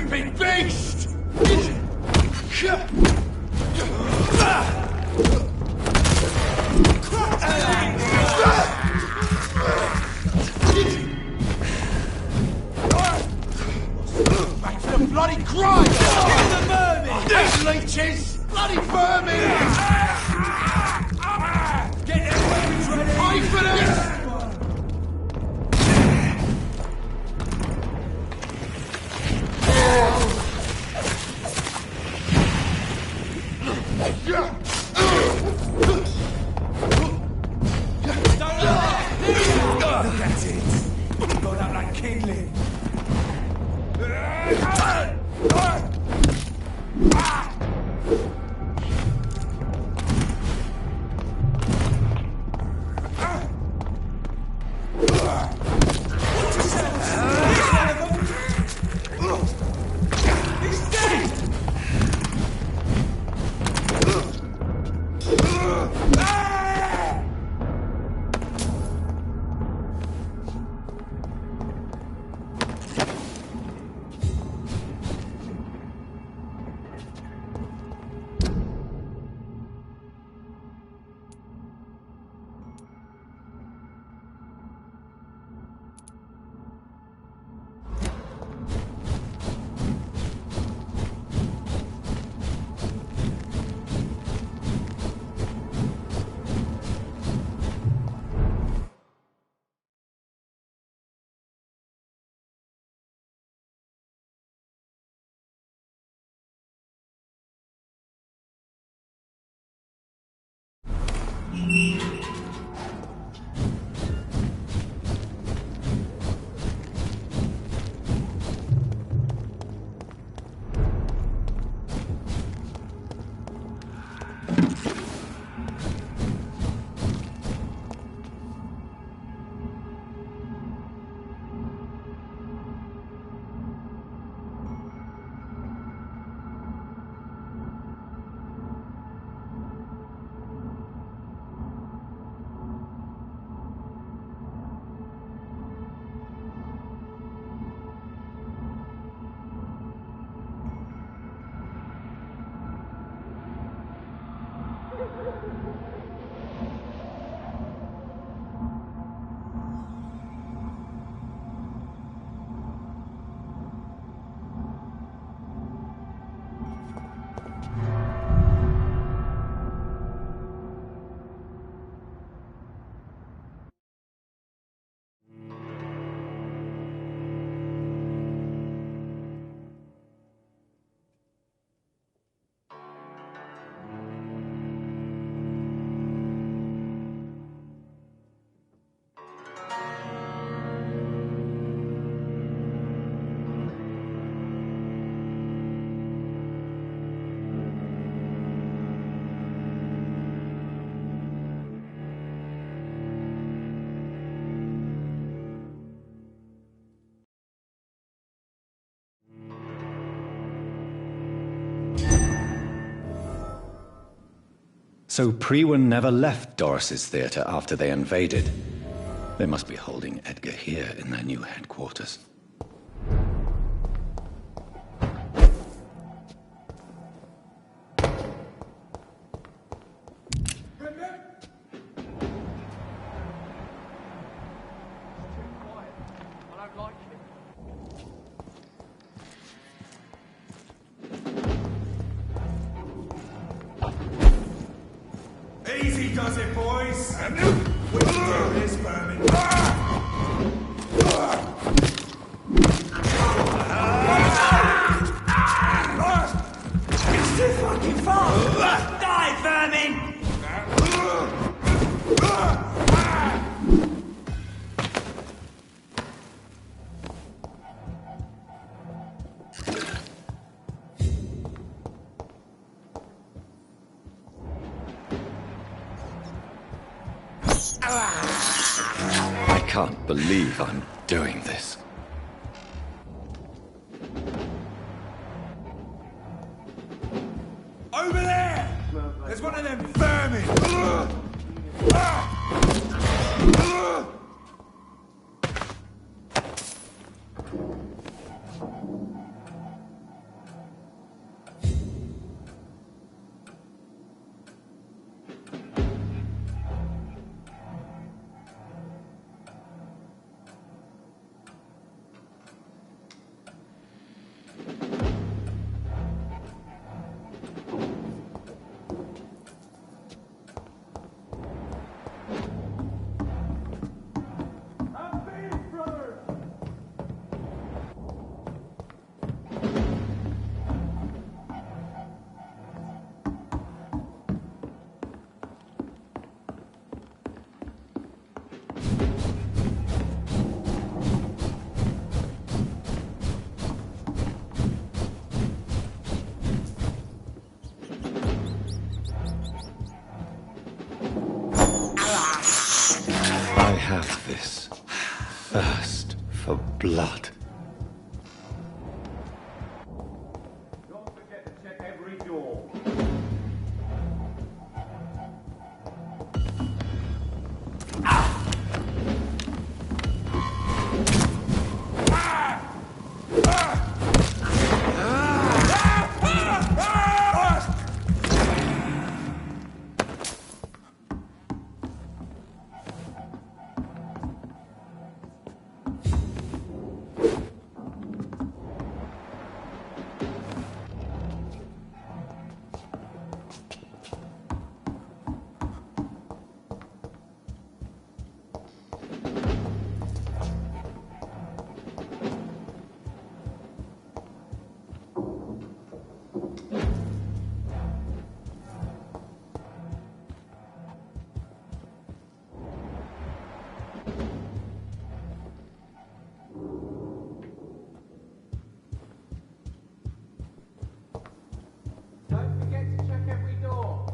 stupid beast! Back to the bloody grind! Kill the vermin! These leeches! Bloody vermin! Get their weapons ready! Pay for this! That's it. Got up like kindling. So Prewen never left Doris's theatre after they invaded. They must be holding Edgar here in their new headquarters. Easy does it, boys! We can do this, vermin! It's too fucking fast! Die, vermin! I can't believe I'm doing this. Over there! There's one of them vermin! I have this thirst for blood. Don't forget to check every door. Don't forget to check every door.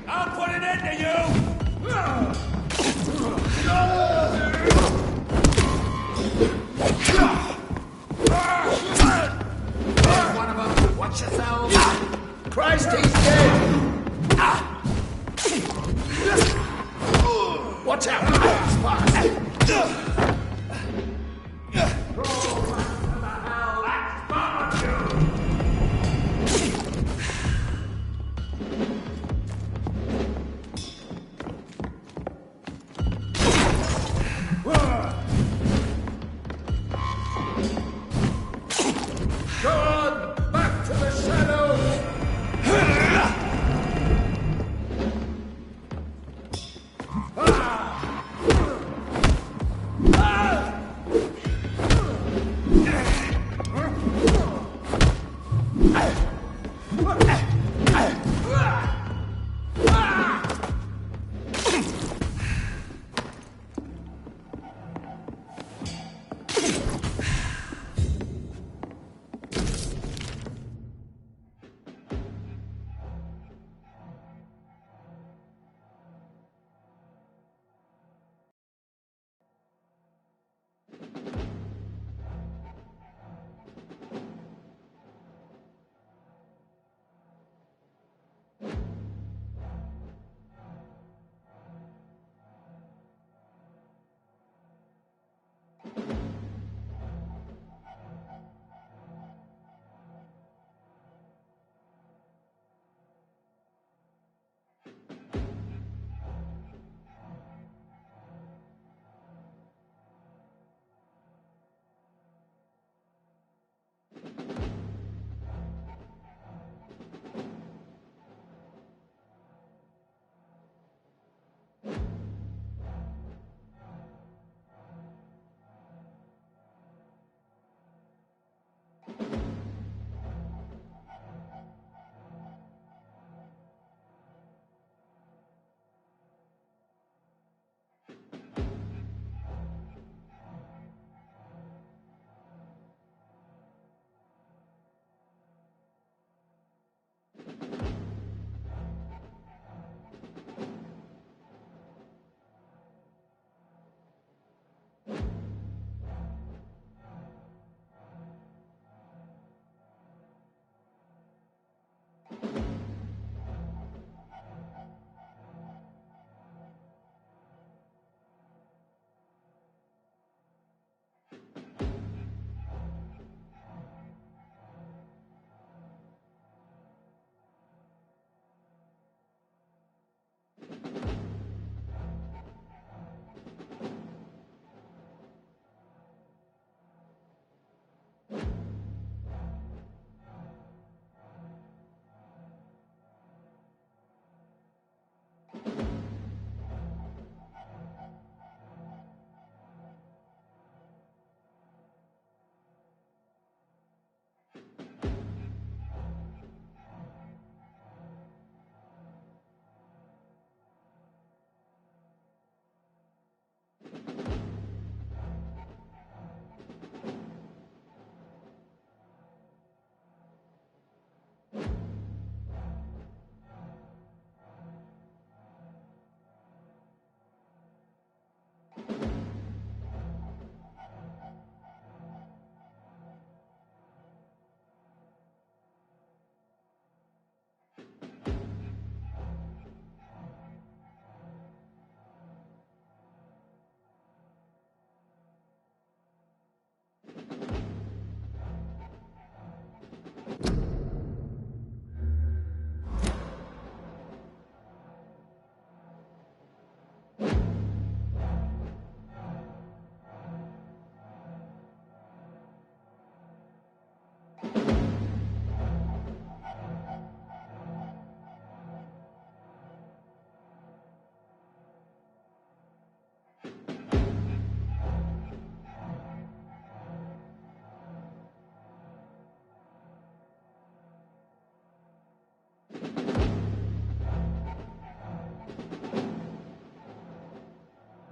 I'll put an end to you! One of them, watch yourself! Christ, he's dead! Watch out! Go on, back to the shadows!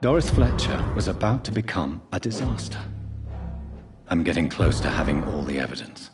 Doris Fletcher was about to become a disaster. I'm getting close to having all the evidence.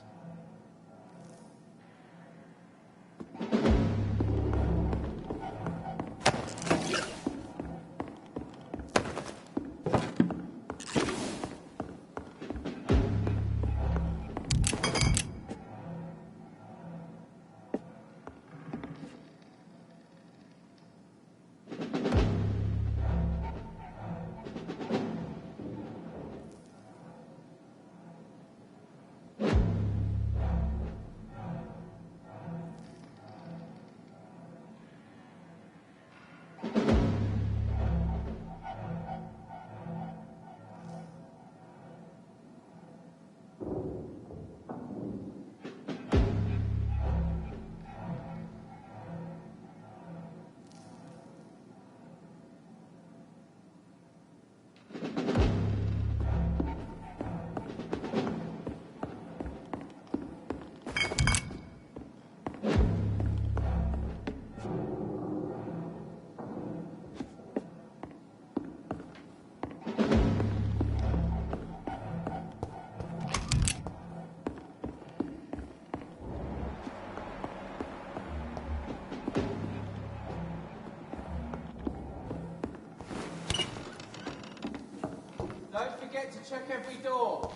Don't forget to check every door.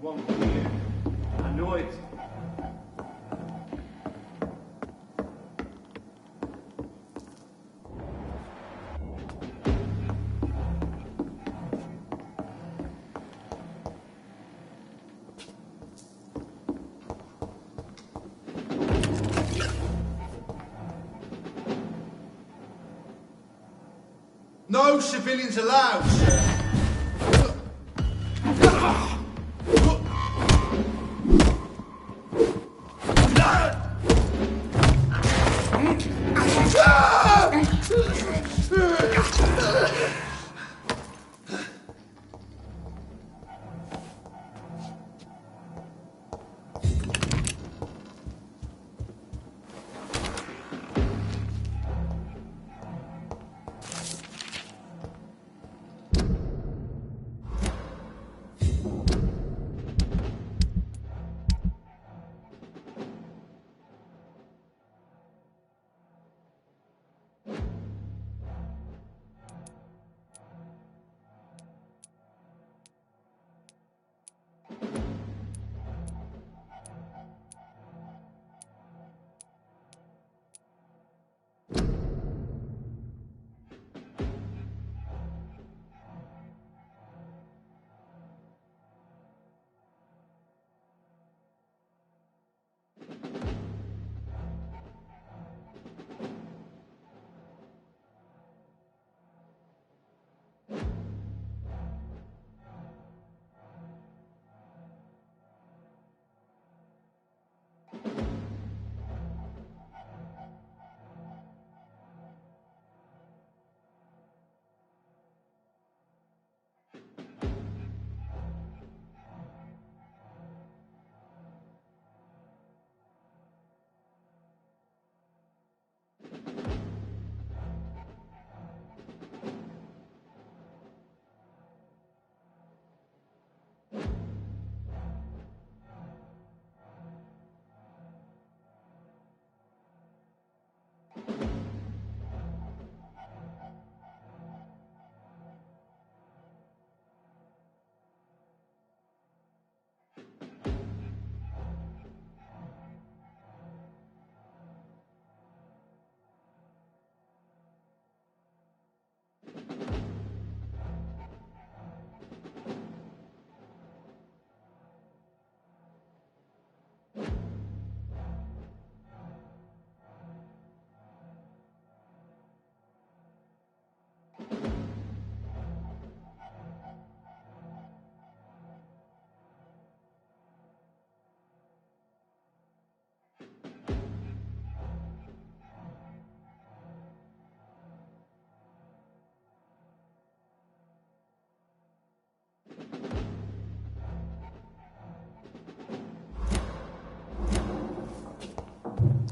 Vampyr. I know it. No civilians allowed, sir.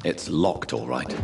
It's locked, all right.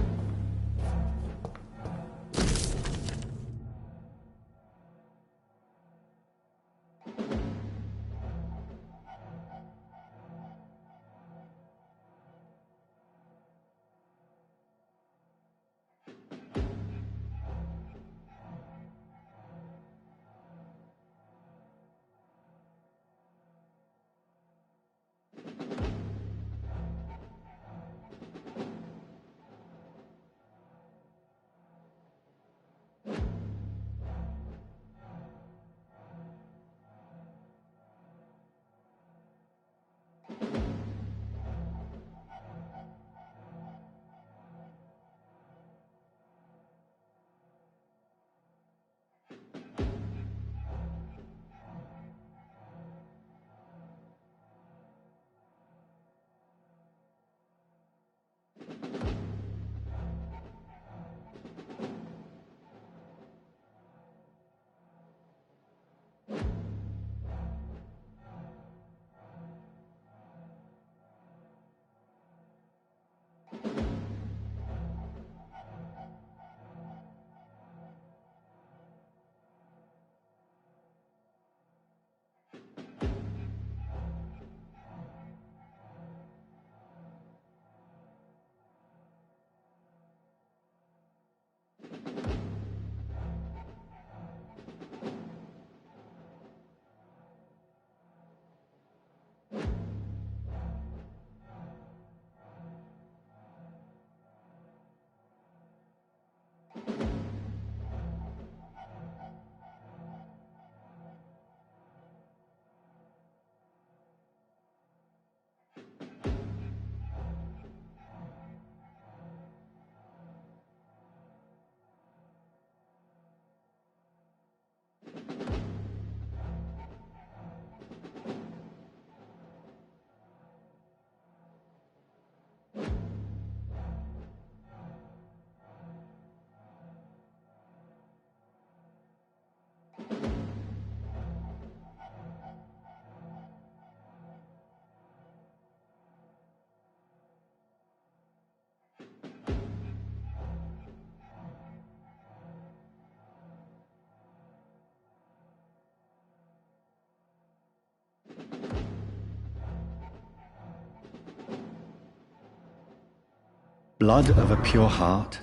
Blood of a pure heart,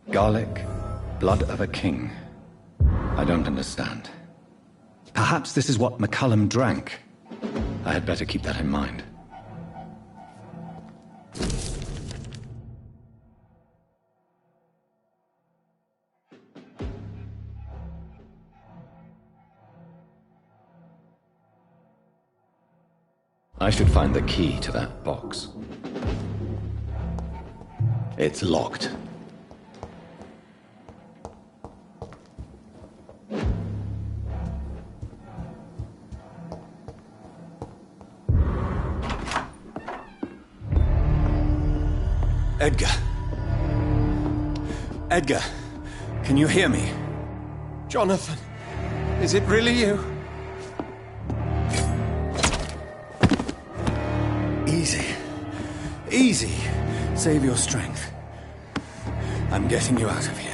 garlic, blood of a king. I don't understand. Perhaps this is what McCullum drank. I had better keep that in mind. I should find the key to that box. It's locked. Edgar. Edgar, can you hear me? Jonathan, is it really you? Easy. Easy. Save your strength. I'm getting you out of here.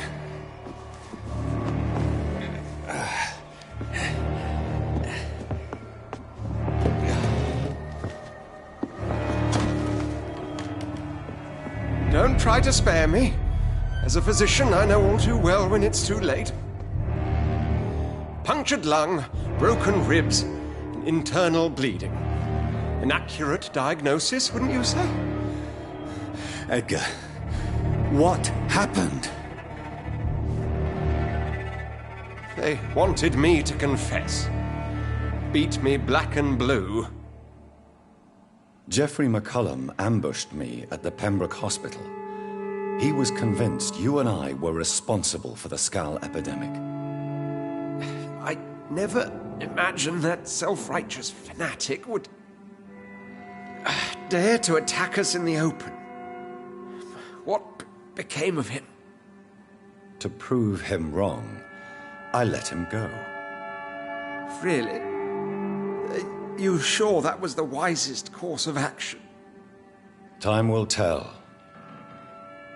Don't try to spare me. As a physician, I know all too well when it's too late. Punctured lung, broken ribs, and internal bleeding. An accurate diagnosis, wouldn't you say? Edgar, what happened? They wanted me to confess. Beat me black and blue. Jeffrey McCullum ambushed me at the Pembroke Hospital. He was convinced you and I were responsible for the Skull epidemic. I never imagined that self-righteous fanatic would dare to attack us in the open. What became of him? To prove him wrong, I let him go. Really? Are you sure that was the wisest course of action? Time will tell.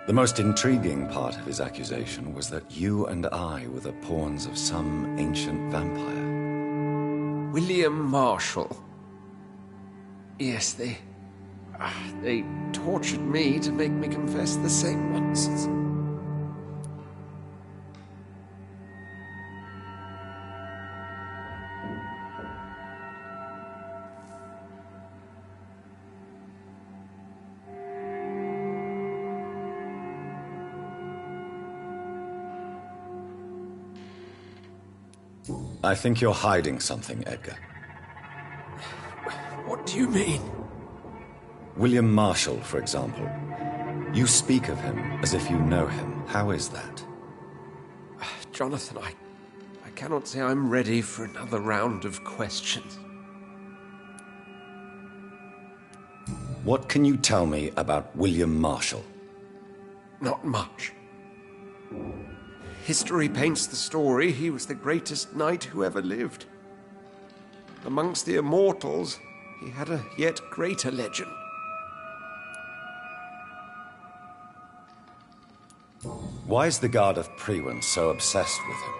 The most intriguing part of his accusation was that you and I were the pawns of some ancient vampire. William Marshall. Yes, they tortured me to make me confess the same nonsense. I think you're hiding something, Edgar. What do you mean? William Marshall, for example. You speak of him as if you know him. How is that? Jonathan, I cannot say I'm ready for another round of questions. What can you tell me about William Marshall? Not much. History paints the story he was the greatest knight who ever lived. Amongst the immortals, he had a yet greater legend. Why is the Guard of Priwen so obsessed with him?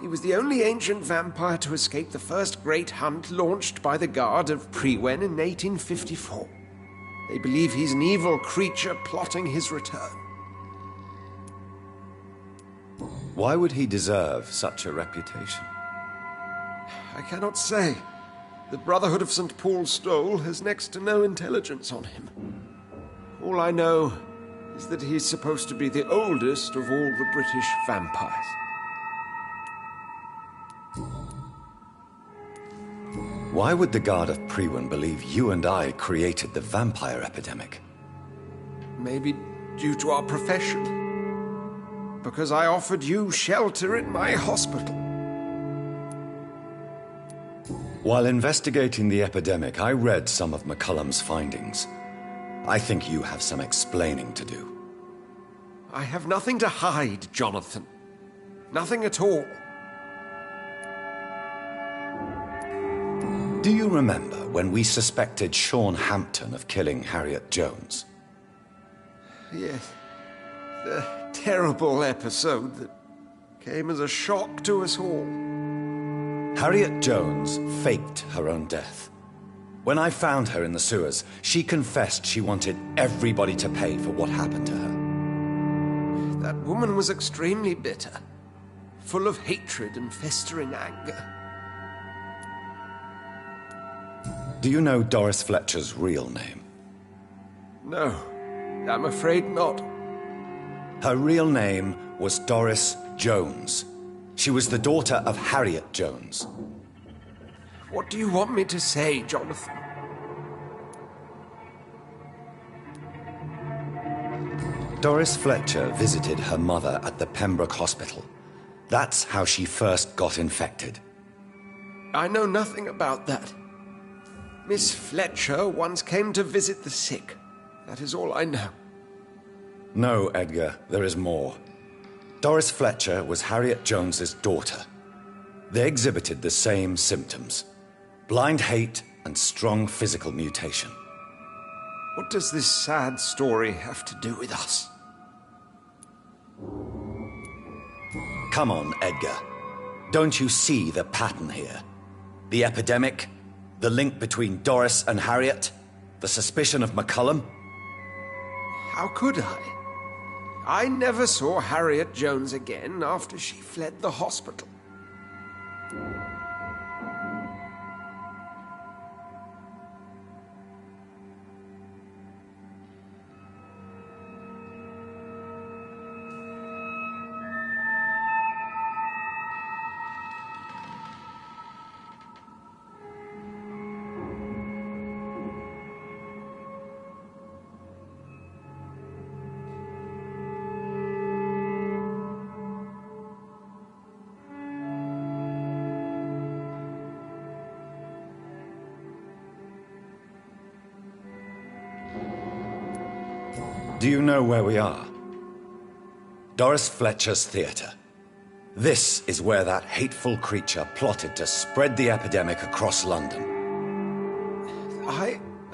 He was the only ancient vampire to escape the first great hunt launched by the Guard of Priwen in 1854. They believe he's an evil creature plotting his return. Why would he deserve such a reputation? I cannot say. The Brotherhood of St. Paul's Stole has next to no intelligence on him. All I know is that he's supposed to be the oldest of all the British vampires. Why would the Guard of Priwen believe you and I created the vampire epidemic? Maybe due to our profession. Because I offered you shelter in my hospital. While investigating the epidemic, I read some of McCullum's findings. I think you have some explaining to do. I have nothing to hide, Jonathan. Nothing at all. Do you remember when we suspected Sean Hampton of killing Harriet Jones? Yes. The terrible episode that came as a shock to us all. Harriet Jones faked her own death. When I found her in the sewers, she confessed she wanted everybody to pay for what happened to her. That woman was extremely bitter, full of hatred and festering anger. Do you know Doris Fletcher's real name? No, I'm afraid not. Her real name was Doris Jones. She was the daughter of Harriet Jones. What do you want me to say, Jonathan? Doris Fletcher visited her mother at the Pembroke Hospital. That's how she first got infected. I know nothing about that. Miss Fletcher once came to visit the sick. That is all I know. No, Edgar, there is more. Doris Fletcher was Harriet Jones's daughter. They exhibited the same symptoms: blind hate and strong physical mutation. What does this sad story have to do with us? Come on, Edgar. Don't you see the pattern here? The epidemic, the link between Doris and Harriet, the suspicion of McCullum. How could I? I never saw Harriet Jones again after she fled the hospital. Do you know where we are? Doris Fletcher's theatre. This is where that hateful creature plotted to spread the epidemic across London.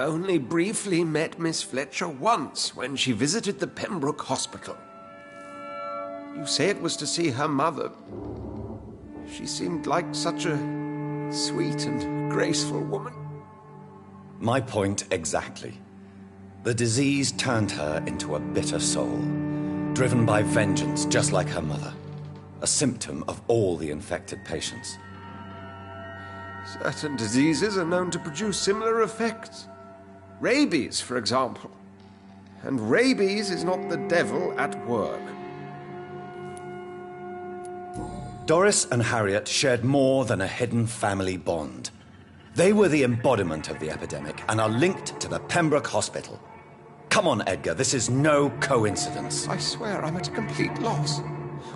only briefly met Miss Fletcher once when she visited the Pembroke Hospital. You say it was to see her mother. She seemed like such a sweet and graceful woman. My point exactly. The disease turned her into a bitter soul, driven by vengeance just like her mother. A symptom of all the infected patients. Certain diseases are known to produce similar effects. Rabies, for example. And rabies is not the devil at work. Doris and Harriet shared more than a hidden family bond. They were the embodiment of the epidemic and are linked to the Pembroke Hospital. Come on, Edgar, this is no coincidence. I swear I'm at a complete loss.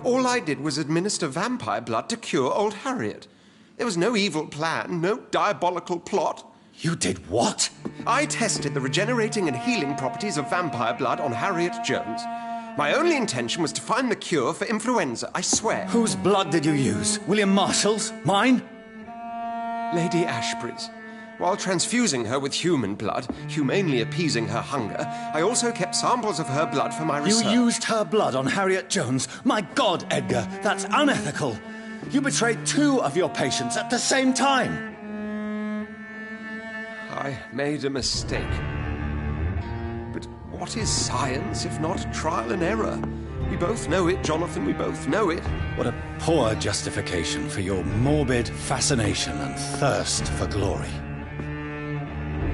All I did was administer vampire blood to cure old Harriet. There was no evil plan, no diabolical plot. You did what? I tested the regenerating and healing properties of vampire blood on Harriet Jones. My only intention was to find the cure for influenza, I swear. Whose blood did you use? William Marshall's? Mine? Lady Ashbury's. While transfusing her with human blood, humanely appeasing her hunger, I also kept samples of her blood for my research. You used her blood on Harriet Jones? My God, Edgar, that's unethical. You betrayed 2 of your patients at the same time. I made a mistake. But what is science if not trial and error? We both know it, Jonathan, we both know it. What a poor justification for your morbid fascination and thirst for glory.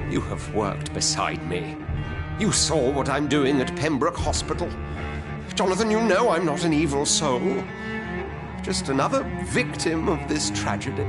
You have worked beside me. You saw what I'm doing at Pembroke Hospital. Jonathan, you know I'm not an evil soul. Just another victim of this tragedy.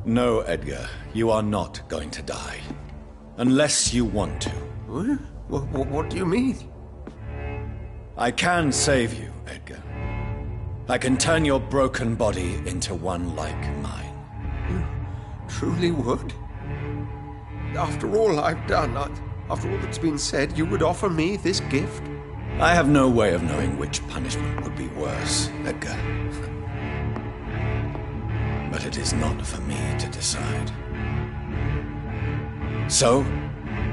No, Edgar, you are not going to die. Unless you want to. What do you mean? I can save you, Edgar. I can turn your broken body into one like mine. You truly would? After all I've done, after all that's been said, you would offer me this gift? I have no way of knowing which punishment would be worse, Edgar. But it is not for me to decide. So?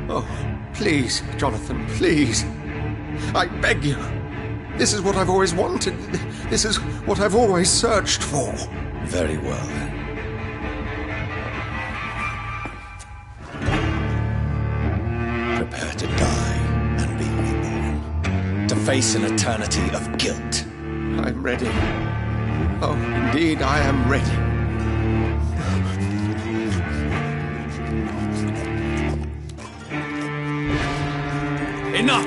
Oh, please, Jonathan, please. I beg you. This is what I've always wanted. This is what I've always searched for. Very well, then. Prepare to die and be reborn. To face an eternity of guilt. I'm ready. Oh, indeed, I am ready. Enough!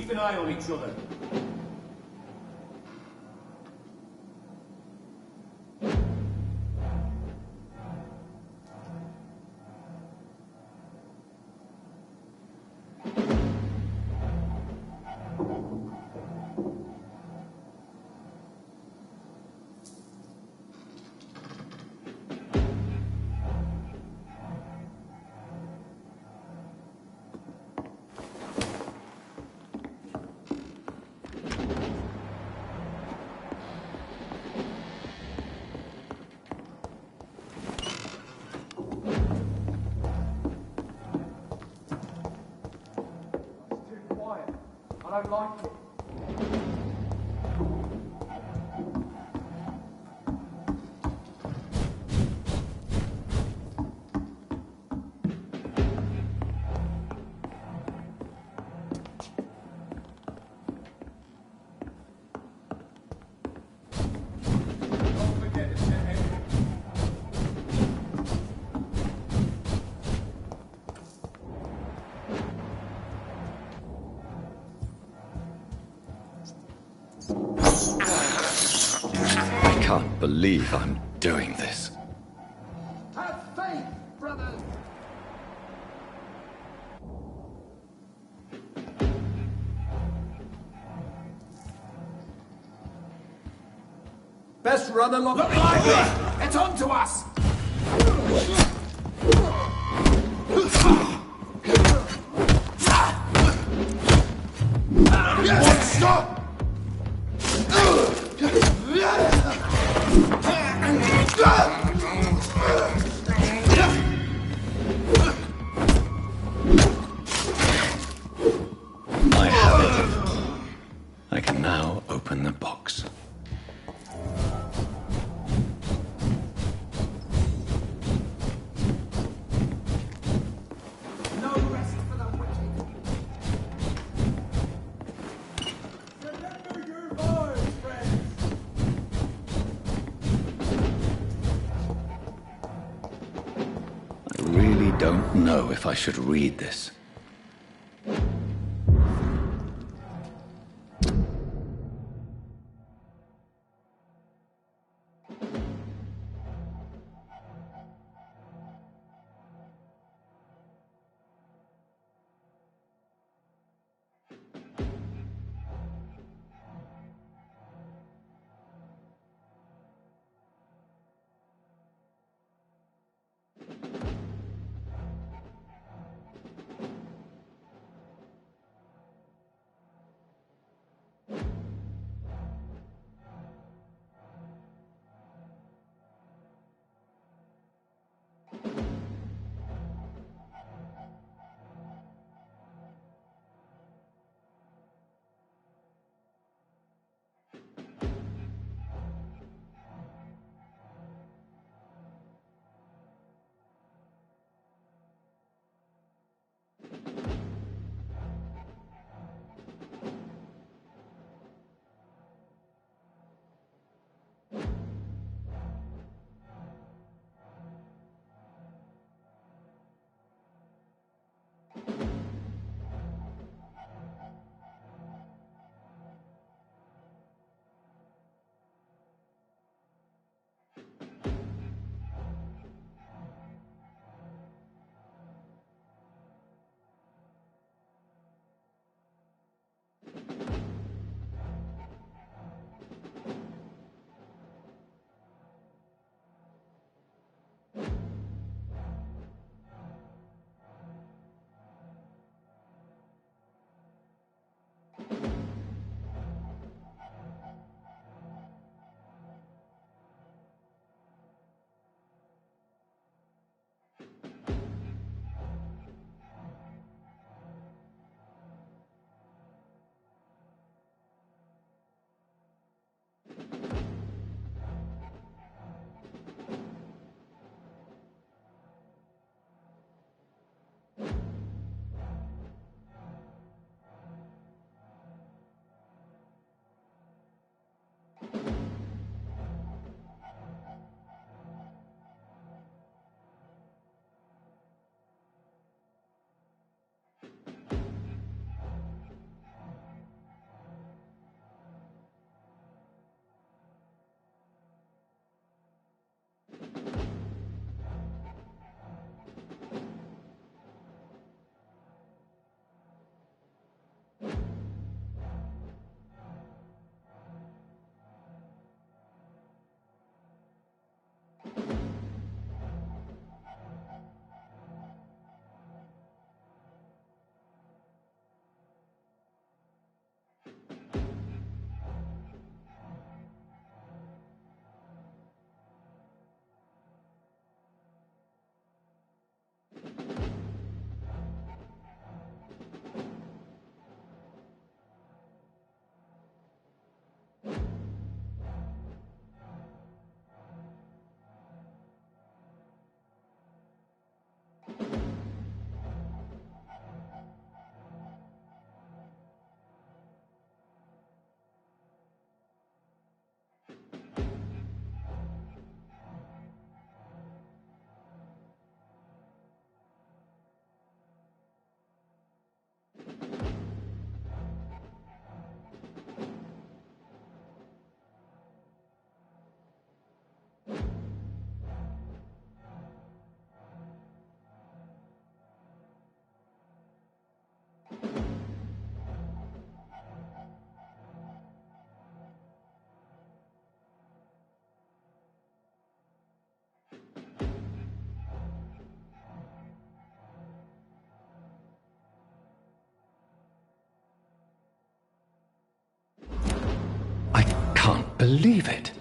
keep an eye on each other. I don't like it. Don't forget to check everything. I can't believe I'm doing this. Have faith, brothers! Best run along. Look lively! It's on to us! Stop! I have it. I can now open the box. No rest for the wicked. Remember your vows, friends! I really don't know if I should read this. can't believe it.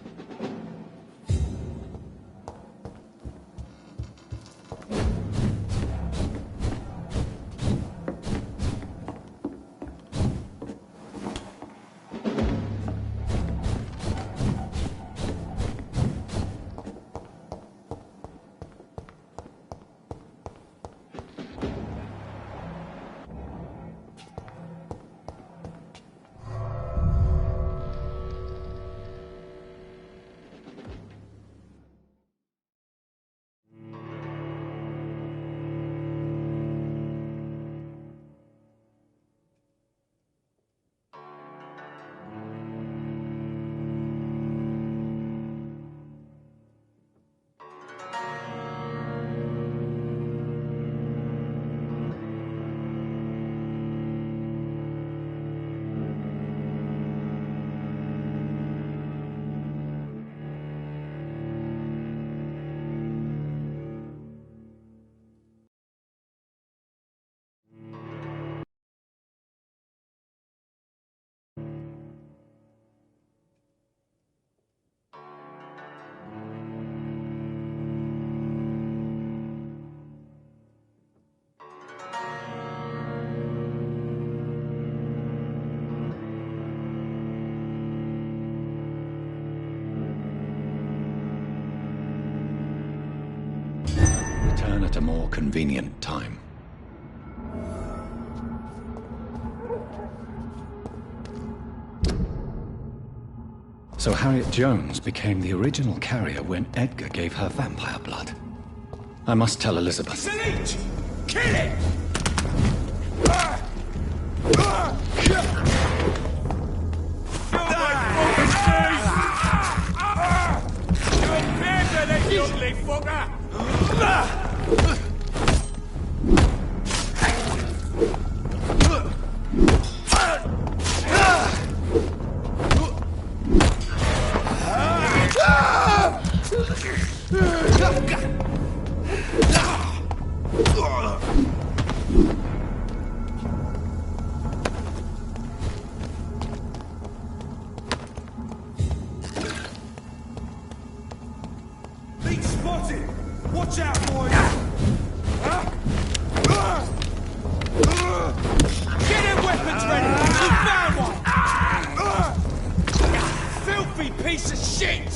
Return at a more convenient time. So Harriet Jones became the original carrier when Edgar gave her vampire blood. I must tell Elizabeth. It's a leech! Kill it! Leech spotted! Watch out, boys! Get their weapons ready! We found one! Filthy piece of shit!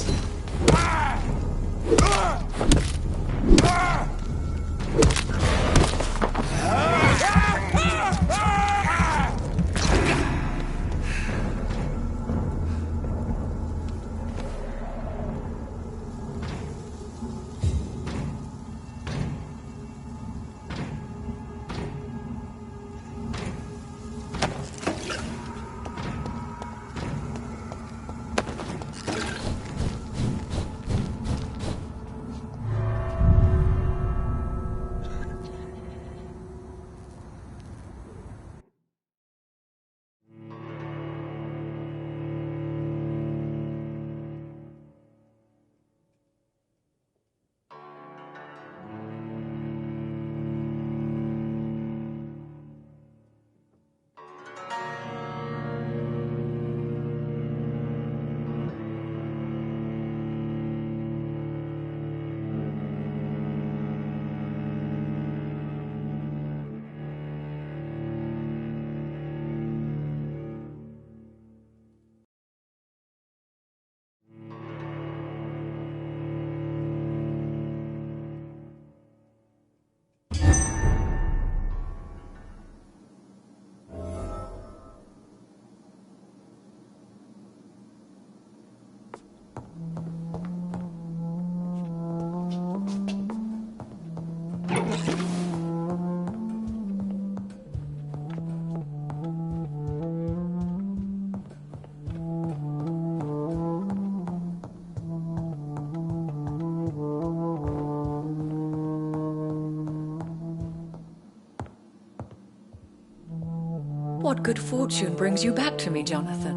What good fortune brings you back to me, Jonathan?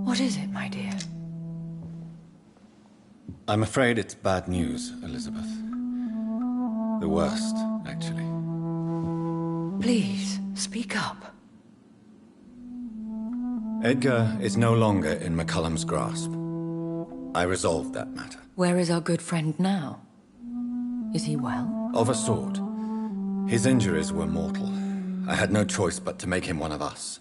What is it, my dear? I'm afraid it's bad news, Elizabeth. The worst, actually. Please, speak up. Edgar is no longer in McCullum's grasp. I resolved that matter. Where is our good friend now? Is he well? Of a sort. His injuries were mortal. I had no choice but to make him one of us.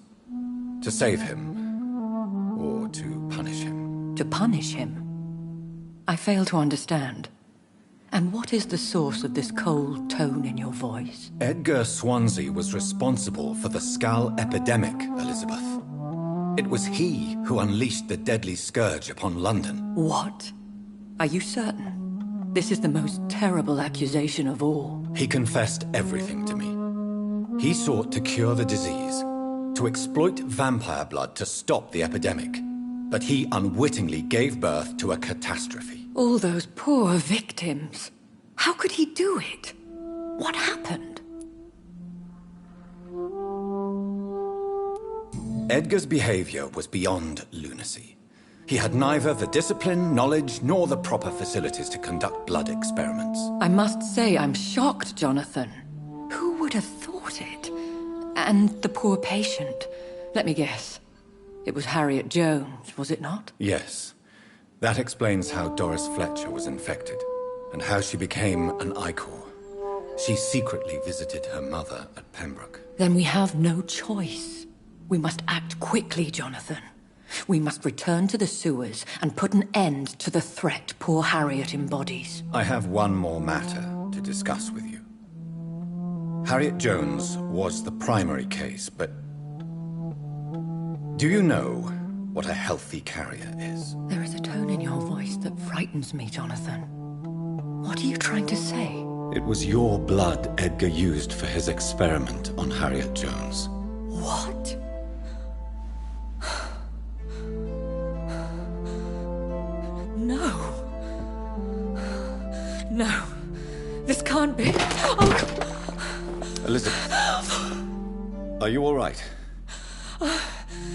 To save him, or to punish him. To punish him? I fail to understand. And what is the source of this cold tone in your voice? Edgar Swansea was responsible for the Skal epidemic, Elizabeth. It was he who unleashed the deadly scourge upon London. What? Are you certain? This is the most terrible accusation of all. He confessed everything to me. He sought to cure the disease, to exploit vampire blood to stop the epidemic. But he unwittingly gave birth to a catastrophe. All those poor victims. How could he do it? What happened? Edgar's behavior was beyond lunacy. He had neither the discipline, knowledge, nor the proper facilities to conduct blood experiments. I must say I'm shocked, Jonathan. Who would have thought it? And the poor patient. Let me guess. It was Harriet Jones, was it not? Yes. That explains how Doris Fletcher was infected, and how she became an Icor. She secretly visited her mother at Pembroke. Then we have no choice. We must act quickly, Jonathan. We must return to the sewers and put an end to the threat poor Harriet embodies. I have one more matter to discuss with you. Harriet Jones was the primary case, but do you know what a healthy carrier is? There is a tone in your voice that frightens me, Jonathan. What are you trying to say? It was your blood Edgar used for his experiment on Harriet Jones. What? No. No. This can't be. Oh. Elizabeth, are you all right?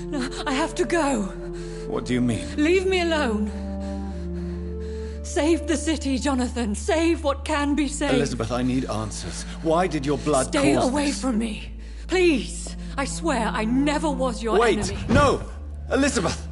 No, I have to go. What do you mean? Leave me alone. Save the city, Jonathan. Save what can be saved. Elizabeth, I need answers. Why did your blood Stay cause away this? from me. Please. I swear I never was your enemy. Wait! No! Elizabeth!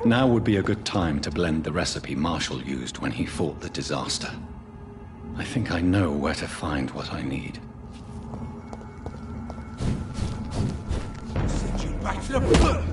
Now would be a good time to blend the recipe Marshall used when he fought the disaster. I think I know where to find what I need. Send you back to the...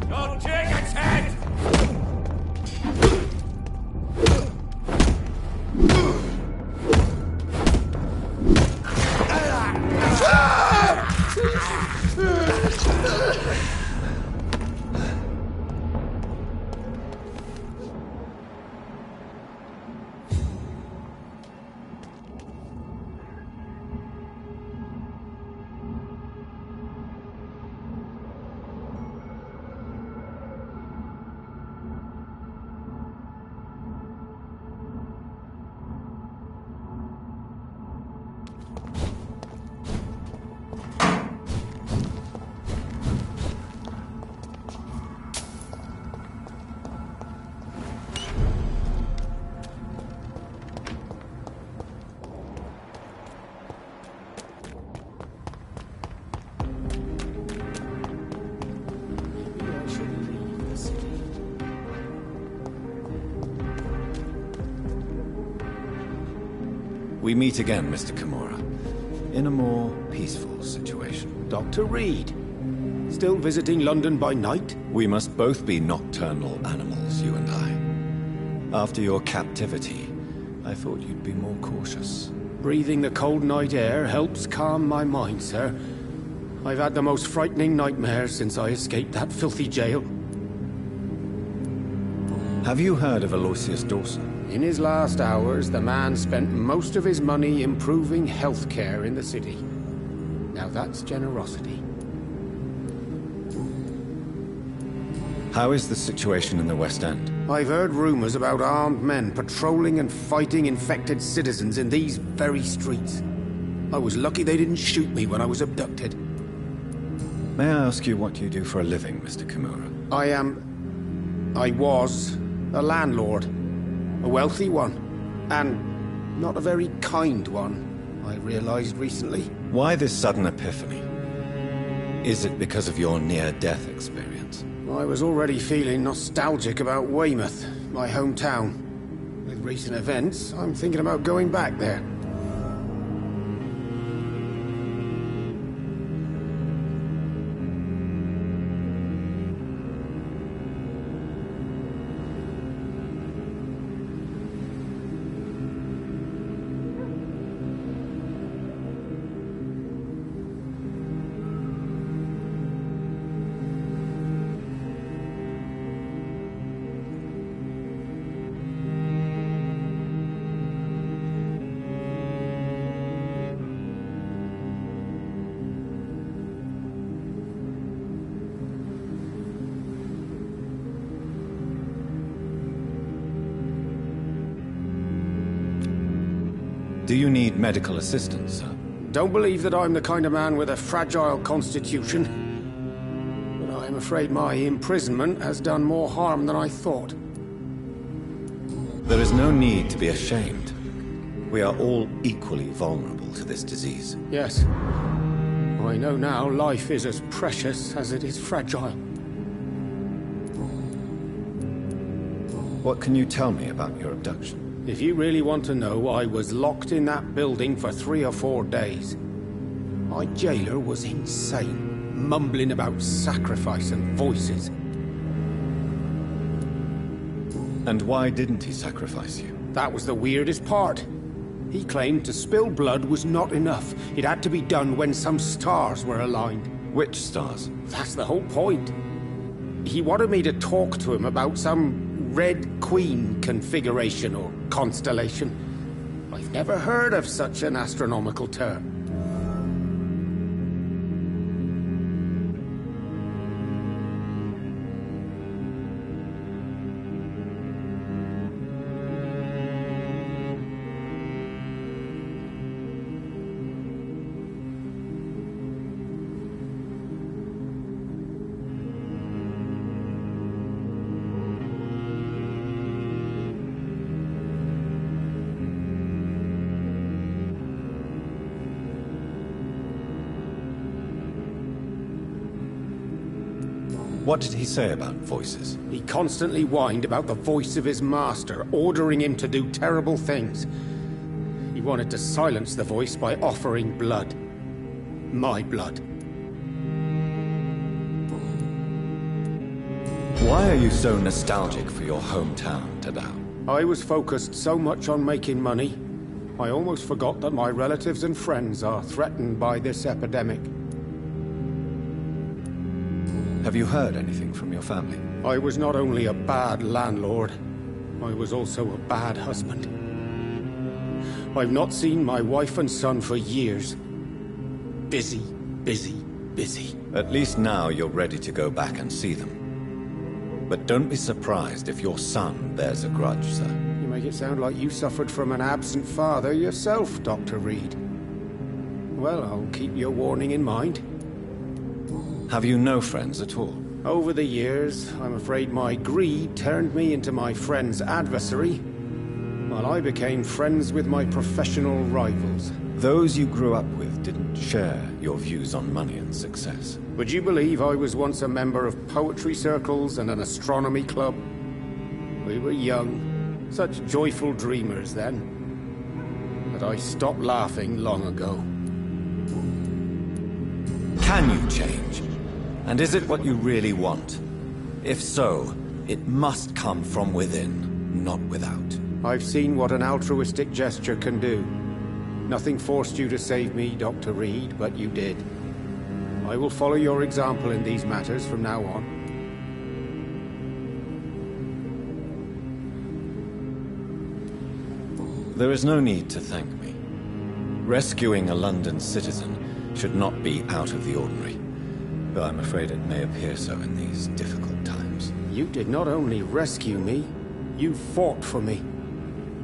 Don't take its head! We meet again, Mr. Kimura, in a more peaceful situation. Dr. Reed, still visiting London by night? We must both be nocturnal animals, you and I. After your captivity, I thought you'd be more cautious. Breathing the cold night air helps calm my mind, sir. I've had the most frightening nightmares since I escaped that filthy jail. Have you heard of Aloysius Dawson? In his last hours, the man spent most of his money improving healthcare in the city. Now that's generosity. How is the situation in the West End? I've heard rumors about armed men patrolling and fighting infected citizens in these very streets. I was lucky they didn't shoot me when I was abducted. May I ask you what you do for a living, Mr. Kimura? I was a landlord. A wealthy one. And not a very kind one, I realized recently. Why this sudden epiphany? Is it because of your near-death experience? I was already feeling nostalgic about Weymouth, my hometown. With recent events, I'm thinking about going back there. Do you need medical assistance, sir? Don't believe that I'm the kind of man with a fragile constitution. But I'm afraid my imprisonment has done more harm than I thought. There is no need to be ashamed. We are all equally vulnerable to this disease. Yes. I know now life is as precious as it is fragile. What can you tell me about your abduction? If you really want to know, I was locked in that building for 3 or 4 days. My jailer was insane, mumbling about sacrifice and voices. And why didn't he sacrifice you? That was the weirdest part. He claimed to spill blood was not enough. It had to be done when some stars were aligned. Which stars? That's the whole point. He wanted me to talk to him about some Red Queen configuration or constellation. I've never heard of such an astronomical term. What did he say about voices? He constantly whined about the voice of his master, ordering him to do terrible things. He wanted to silence the voice by offering blood. My blood. Why are you so nostalgic for your hometown, Tadao? I was focused so much on making money, I almost forgot that my relatives and friends are threatened by this epidemic. Have you heard anything from your family? I was not only a bad landlord, I was also a bad husband. I've not seen my wife and son for years. Busy, busy, busy. At least now you're ready to go back and see them. But don't be surprised if your son bears a grudge, sir. You make it sound like you suffered from an absent father yourself, Dr. Reed. Well, I'll keep your warning in mind. Have you no friends at all? Over the years, I'm afraid my greed turned me into my friend's adversary, while I became friends with my professional rivals. Those you grew up with didn't share your views on money and success. Would you believe I was once a member of poetry circles and an astronomy club? We were young, such joyful dreamers then. But I stopped laughing long ago. Can you change? And is it what you really want? If so, it must come from within, not without. I've seen what an altruistic gesture can do. Nothing forced you to save me, Dr. Reed, but you did. I will follow your example in these matters from now on. There is no need to thank me. Rescuing a London citizen should not be out of the ordinary, though I'm afraid it may appear so in these difficult times. You did not only rescue me, you fought for me.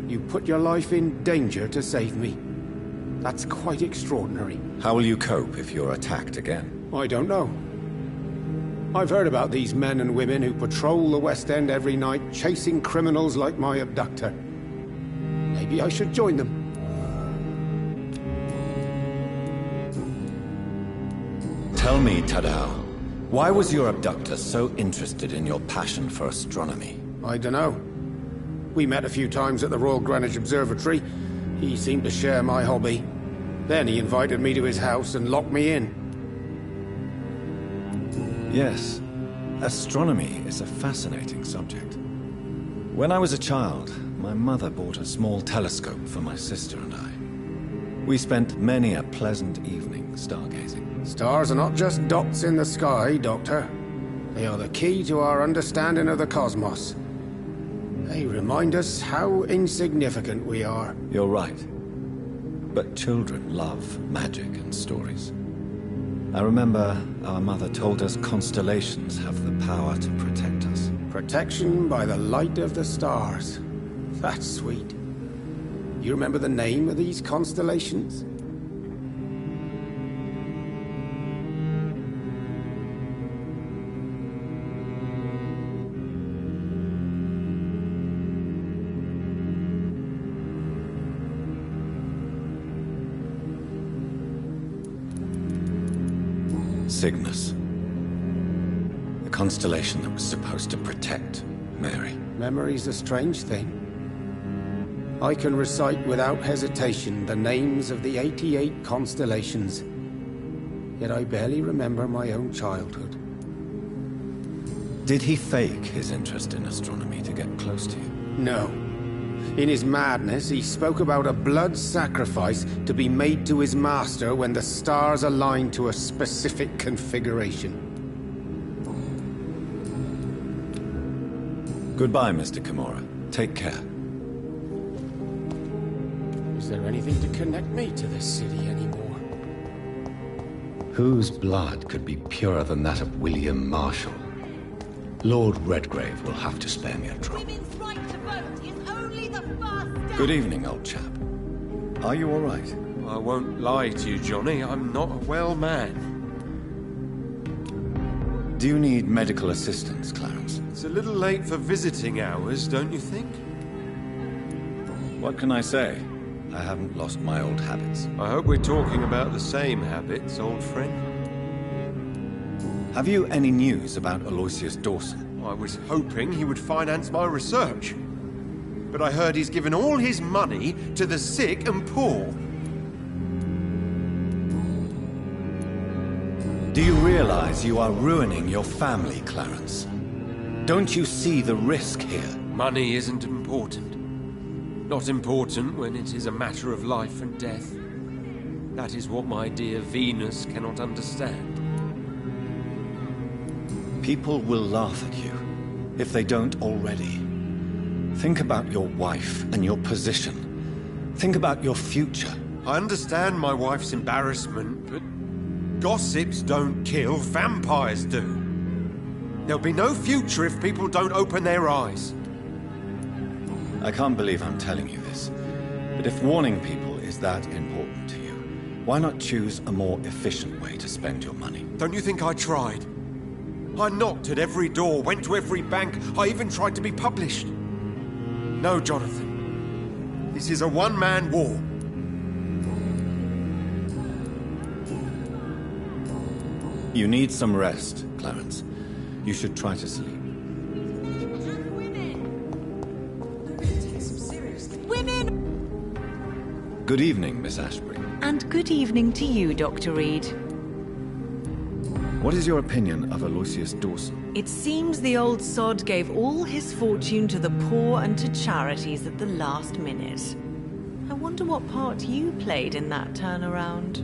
You put your life in danger to save me. That's quite extraordinary. How will you cope if you're attacked again? I don't know. I've heard about these men and women who patrol the West End every night, chasing criminals like my abductor. Maybe I should join them. Tell me, Tadao, why was your abductor so interested in your passion for astronomy? I dunno. We met a few times at the Royal Greenwich Observatory. He seemed to share my hobby. Then he invited me to his house and locked me in. Yes, astronomy is a fascinating subject. When I was a child, my mother bought a small telescope for my sister and I. We spent many a pleasant evening stargazing. Stars are not just dots in the sky, Doctor. They are the key to our understanding of the cosmos. They remind us how insignificant we are. You're right. But children love magic and stories. I remember our mother told us constellations have the power to protect us. Protection by the light of the stars. That's sweet. You remember the name of these constellations? Cygnus. The constellation that was supposed to protect Mary. Memory's a strange thing. I can recite without hesitation the names of the 88 constellations, yet I barely remember my own childhood. Did he fake his interest in astronomy to get close to you? No. In his madness, he spoke about a blood sacrifice to be made to his master when the stars aligned to a specific configuration. Goodbye, Mr. Kimura. Take care. Is there anything to connect me to this city anymore? Whose blood could be purer than that of William Marshall? Lord Redgrave will have to spare me a drop. Women's right to vote is only the first step. Good evening, old chap. Are you all right? I won't lie to you, Johnny. I'm not a well man. Do you need medical assistance, Clarence? It's a little late for visiting hours, don't you think? What can I say? I haven't lost my old habits. I hope we're talking about the same habits, old friend. Have you any news about Aloysius Dawson? I was hoping he would finance my research. But I heard he's given all his money to the sick and poor. Do you realize you are ruining your family, Clarence? Don't you see the risk here? Money isn't important. Not important when it is a matter of life and death. That is what my dear Venus cannot understand. People will laugh at you, if they don't already. Think about your wife and your position. Think about your future. I understand my wife's embarrassment, but gossips don't kill, vampires do. There'll be no future if people don't open their eyes. I can't believe I'm telling you this, but if warning people is that important to you, why not choose a more efficient way to spend your money? Don't you think I tried? I knocked at every door, went to every bank, I even tried to be published. No, Jonathan. This is a one-man war. You need some rest, Clarence. You should try to sleep. Women! Good evening, Miss Ashbury. And good evening to you, Dr. Reed. What is your opinion of Aloysius Dawson? It seems the old sod gave all his fortune to the poor and to charities at the last minute. I wonder what part you played in that turnaround.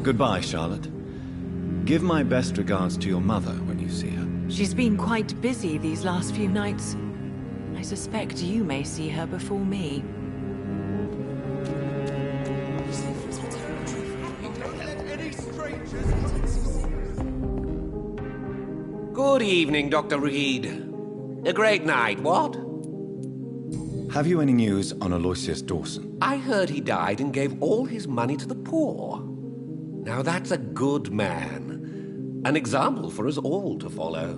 Goodbye, Charlotte. Give my best regards to your mother when you see her. She's been quite busy these last few nights. I suspect you may see her before me. Good evening, Dr. Reed. A great night, what? Have you any news on Aloysius Dawson? I heard he died and gave all his money to the poor. Now that's a good man. An example for us all to follow.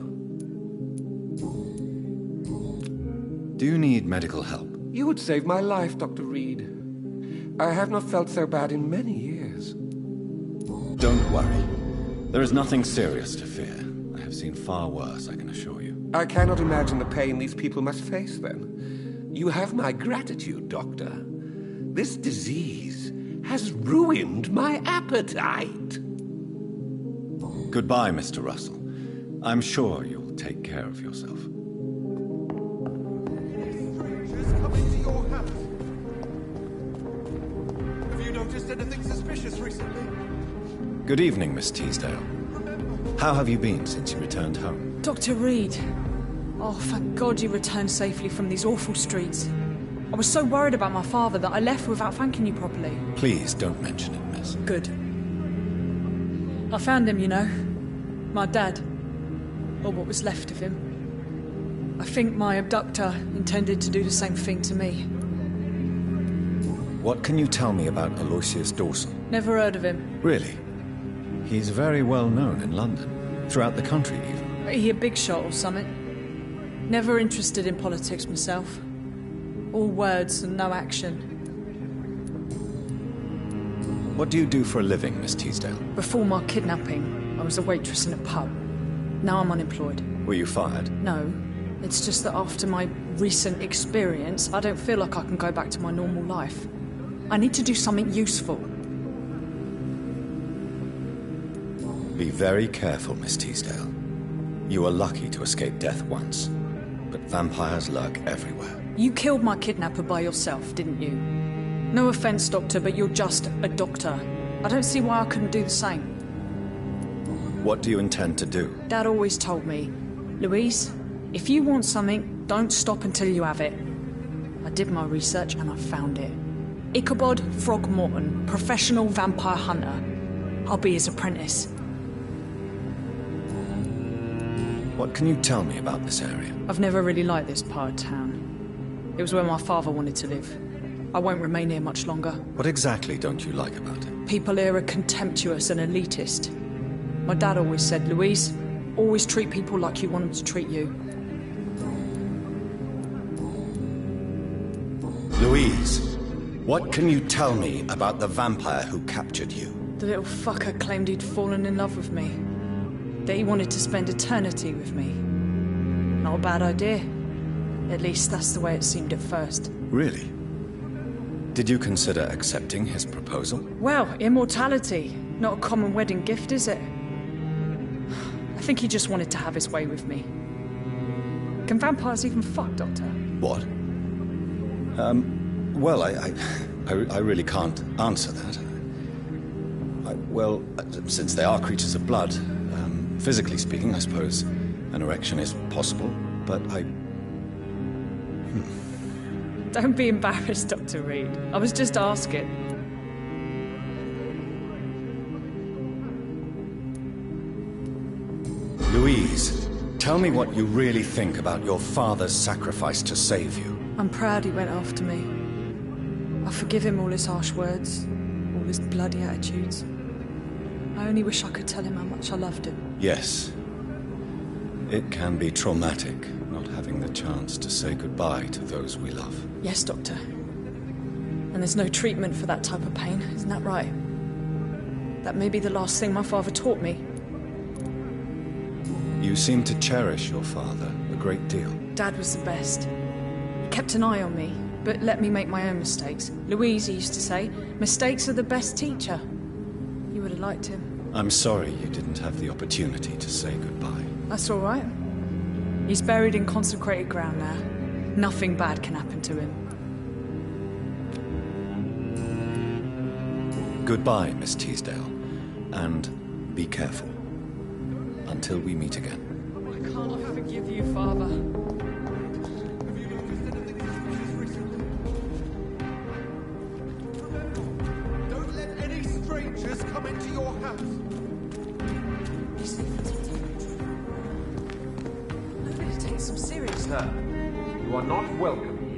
Do you need medical help? You would save my life, Dr. Reed. I have not felt so bad in many years. Don't worry. There is nothing serious to fear. I have seen far worse, I can assure you. I cannot imagine the pain these people must face then. You have my gratitude, Doctor. This disease has ruined my appetite. Goodbye, Mr. Russell. I'm sure you'll take care of yourself. Strangers come into your house. Have you noticed anything suspicious recently? Good evening, Miss Teasdale. How have you been since you returned home? Dr. Reed. Oh, thank God you returned safely from these awful streets. I was so worried about my father that I left without thanking you properly. Please don't mention it, miss. Good. I found him, you know. My dad. Or what was left of him. I think my abductor intended to do the same thing to me. What can you tell me about Aloysius Dawson? Never heard of him. Really? He's very well known in London. Throughout the country, even. He a big shot or something. Never interested in politics myself. All words and no action. What do you do for a living, Miss Teasdale? Before my kidnapping, I was a waitress in a pub. Now I'm unemployed. Were you fired? No. It's just that after my recent experience, I don't feel like I can go back to my normal life. I need to do something useful. Be very careful, Miss Teasdale. You were lucky to escape death once, but vampires lurk everywhere. You killed my kidnapper by yourself, didn't you? No offense, Doctor, but you're just a doctor. I don't see why I couldn't do the same. What do you intend to do? Dad always told me, Louise, if you want something, don't stop until you have it. I did my research and I found it. Ichabod Throgmorton, professional vampire hunter. I'll be his apprentice. What can you tell me about this area? I've never really liked this part of town. It was where my father wanted to live. I won't remain here much longer. What exactly don't you like about it? People here are contemptuous and elitist. My dad always said, Louise, always treat people like you want them to treat you. Louise, what can you tell me about the vampire who captured you? The little fucker claimed he'd fallen in love with me. That he wanted to spend eternity with me. Not a bad idea. At least that's the way it seemed at first. Really? Did you consider accepting his proposal? Well, immortality. Not a common wedding gift, is it? I think he just wanted to have his way with me. Can vampires even fuck, Doctor? What? Well, I really can't answer that. Well, since they are creatures of blood, physically speaking, I suppose an erection is possible, but Don't be embarrassed, Dr. Reed. I was just asking. Louise, tell me what you really think about your father's sacrifice to save you. I'm proud he went after me. I forgive him all his harsh words, all his bloody attitudes. I only wish I could tell him how much I loved him. Yes. It can be traumatic, not having the chance to say goodbye to those we love. Yes, Doctor. And there's no treatment for that type of pain, isn't that right? That may be the last thing my father taught me. You seem to cherish your father a great deal. Dad was the best. He kept an eye on me, but let me make my own mistakes. Louise used to say, mistakes are the best teacher. You would have liked him. I'm sorry you didn't have the opportunity to say goodbye. That's all right. He's buried in consecrated ground now. Nothing bad can happen to him. Goodbye, Miss Teasdale. And be careful. Until we meet again. I can't forgive you, Father. Don't let any strangers come into your house. I'm going to take some serious. Sir, you are not welcome here.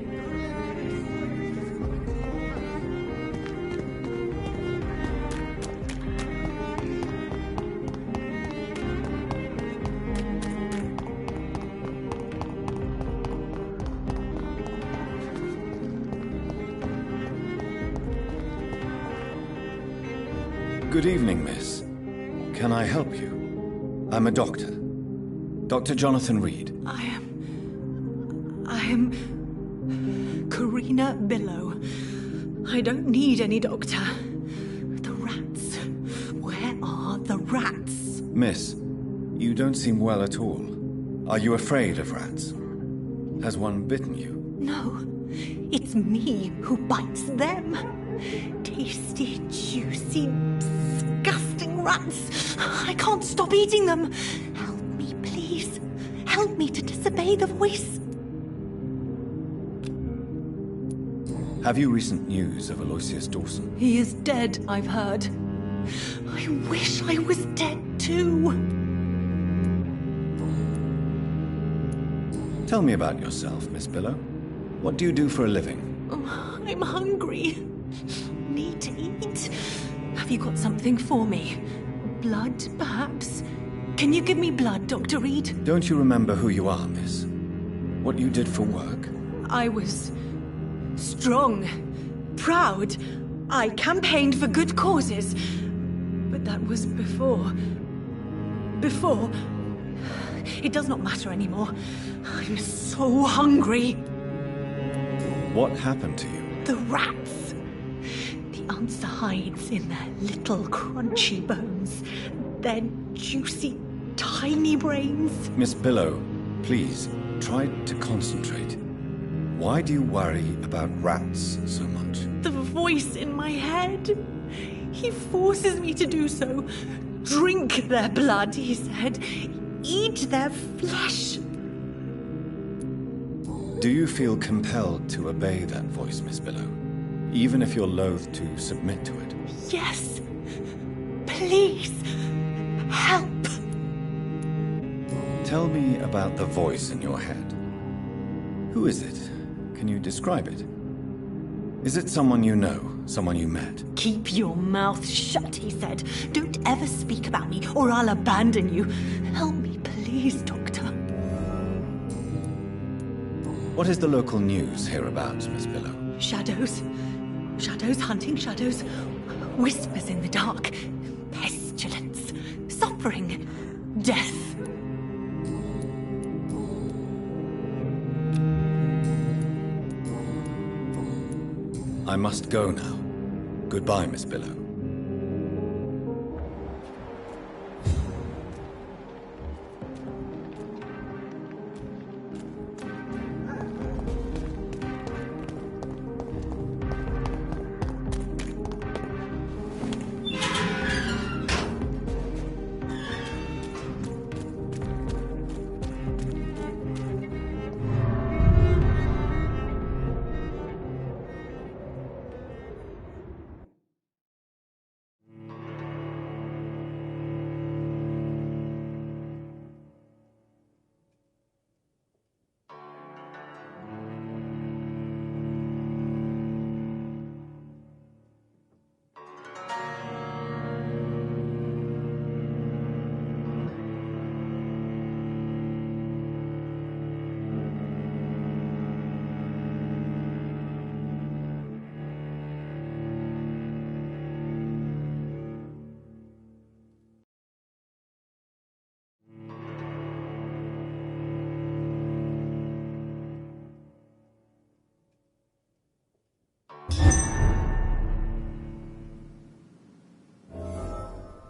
Good evening, miss. Can I help you? I'm a doctor. Dr. Jonathan Reed. I am Karina Billow. I don't need any doctor. The rats. Where are the rats? Miss, you don't seem well at all. Are you afraid of rats? Has one bitten you? No, it's me who bites them. Tasty, juicy, disgusting rats. I can't stop eating them. Help me, please. Help me to disobey the voice. Have you recent news of Aloysius Dawson? He is dead, I've heard. I wish I was dead too. Tell me about yourself, Miss Billow. What do you do for a living? Oh, I'm hungry. Need to eat. Have you got something for me? Blood, perhaps? Can you give me blood, Dr. Reed? Don't you remember who you are, miss? What you did for work? I was strong, proud. I campaigned for good causes. But that was before. Before. It does not matter anymore. I'm so hungry. What happened to you? The rats. The answer hides in their little crunchy bones. Their juicy, tiny brains. Miss Billow, please, try to concentrate. Why do you worry about rats so much? The voice in my head. He forces me to do so. Drink their blood, he said. Eat their flesh. Do you feel compelled to obey that voice, Miss Billow? even if you're loath to submit to it. Yes. Please. Help. Tell me about the voice in your head. Who is it? Can you describe it? Is it someone you know? Someone you met? Keep your mouth shut, he said. Don't ever speak about me, or I'll abandon you. Help me, please, Doctor. What is the local news hereabouts, Miss Billow? Shadows. Shadows hunting shadows. Whispers in the dark. Pestilence. Suffering. Death. I must go now. Goodbye, Miss Billow.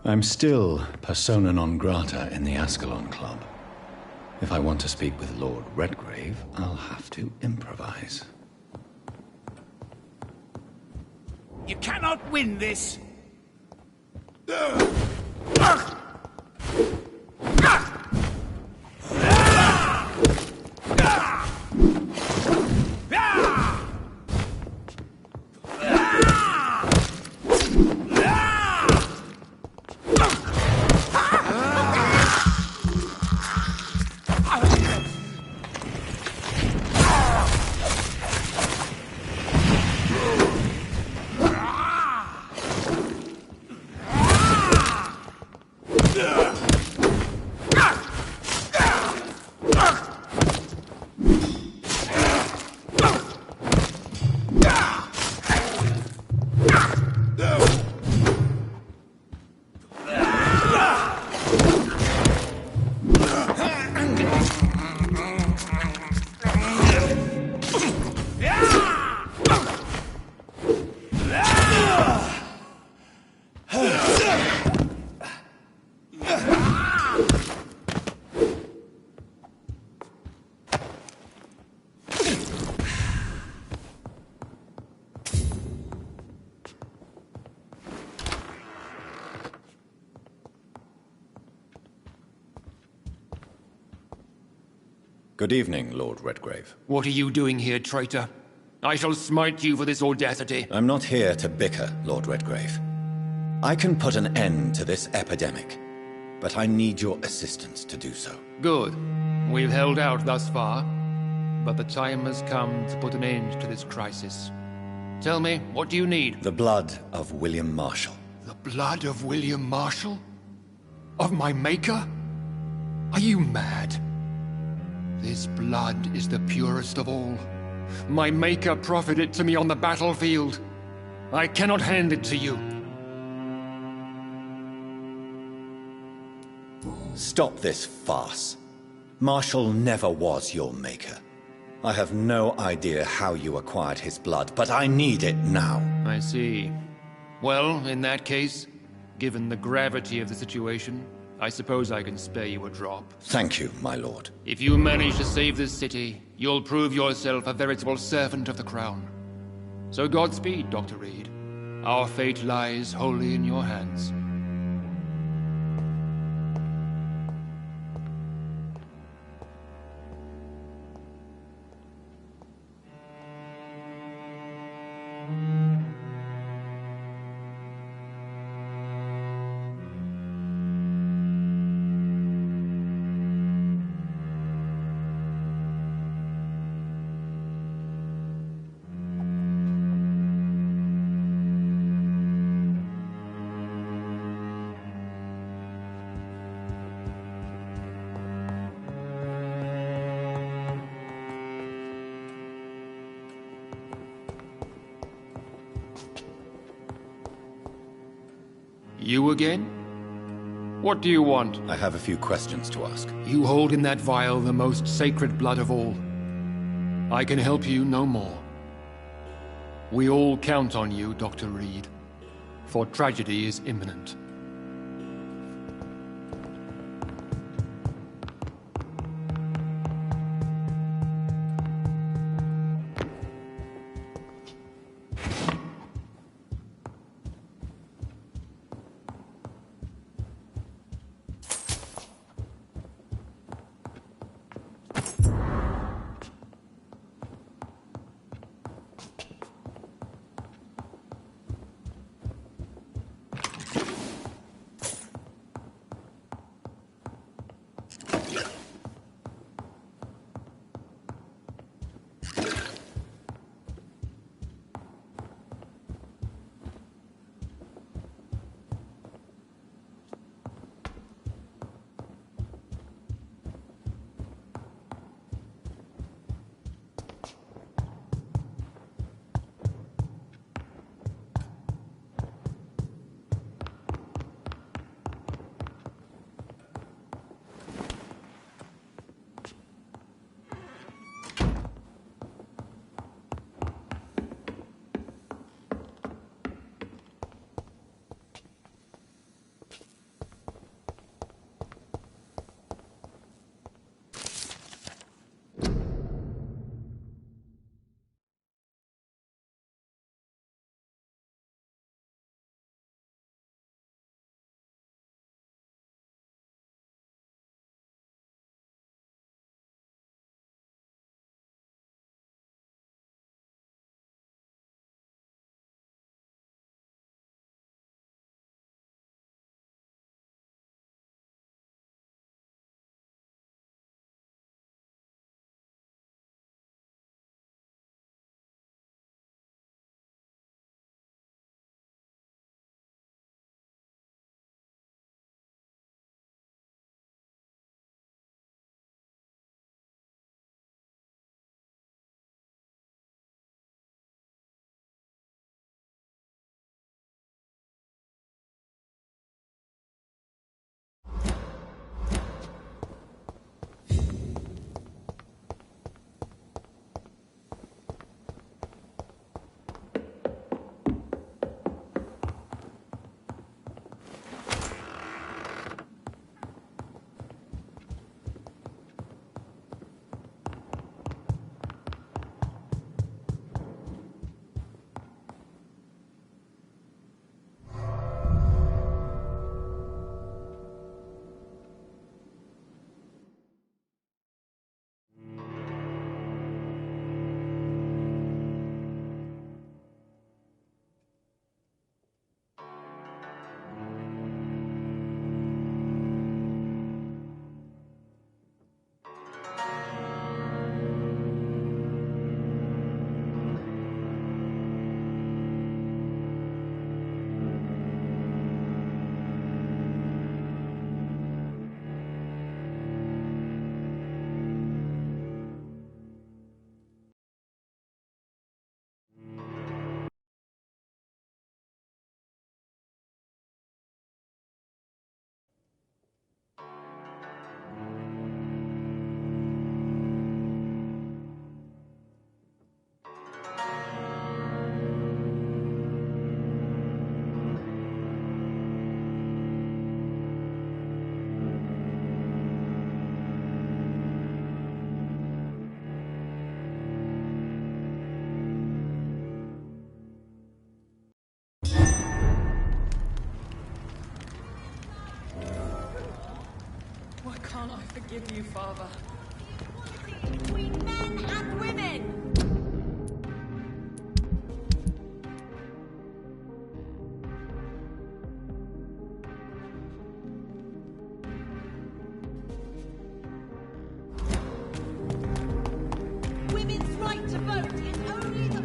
I'm still persona non grata in the Ascalon Club. If I want to speak with Lord Redgrave, I'll have to improvise. You cannot win this! Good evening, Lord Redgrave. What are you doing here, traitor? I shall smite you for this audacity. I'm not here to bicker, Lord Redgrave. I can put an end to this epidemic, but I need your assistance to do so. Good. We've held out thus far, but the time has come to put an end to this crisis. Tell me, what do you need? The blood of William Marshall. The blood of William Marshall? Of my maker? Are you mad? This blood is the purest of all. My maker proffered it to me on the battlefield. I cannot hand it to you. Stop this farce. Marshall never was your maker. I have no idea how you acquired his blood, but I need it now. I see. Well, in that case, given the gravity of the situation, I suppose I can spare you a drop. Thank you, my lord. If you manage to save this city, you'll prove yourself a veritable servant of the crown. So Godspeed, Dr. Reed. Our fate lies wholly in your hands. You again? What do you want? I have a few questions to ask. You hold in that vial the most sacred blood of all. I can help you no more. We all count on you, Dr. Reed, for tragedy is imminent. Can't I forgive you, Father? Between men and women! Women's right to vote is only the...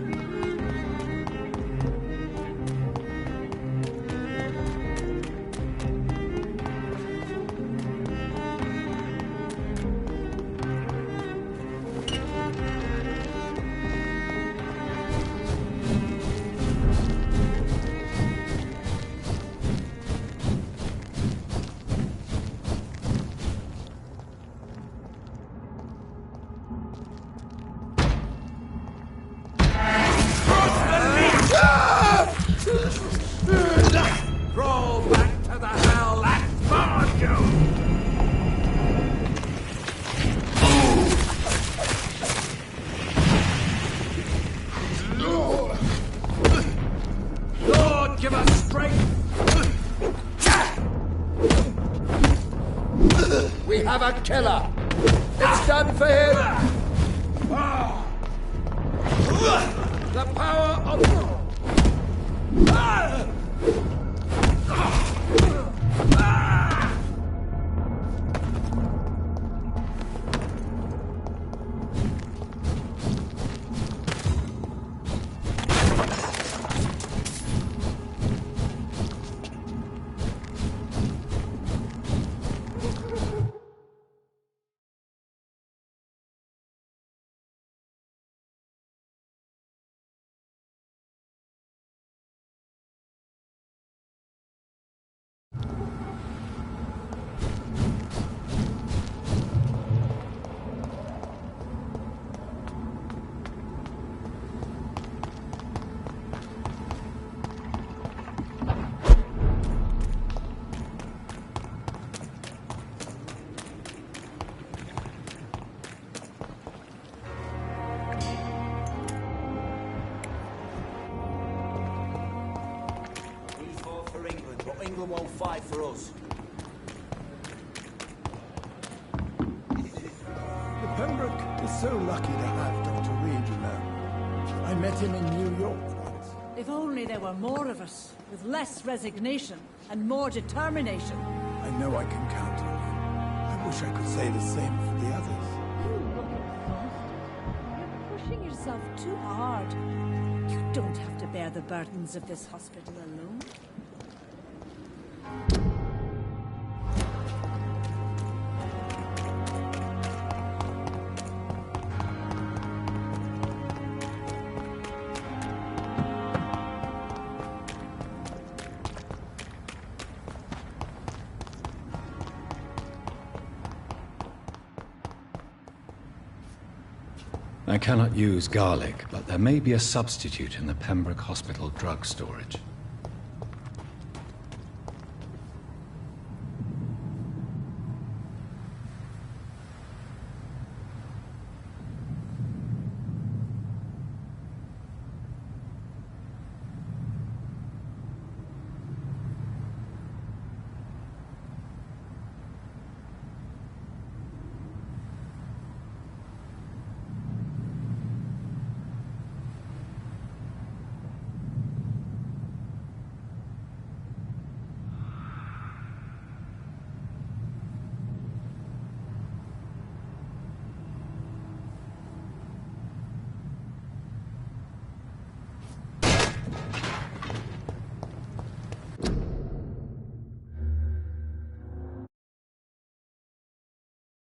a killer. It's done for him. The power of... England won't fight for us. The Pembroke is so lucky to have Dr. Reed, you know. I met him in New York once. If only there were more of us, with less resignation and more determination. I know I can count on you. I wish I could say the same for the others. You look exhausted. You're pushing yourself too hard. You don't have to bear the burdens of this hospital alone. I cannot use garlic, but there may be a substitute in the Pembroke Hospital drug storage.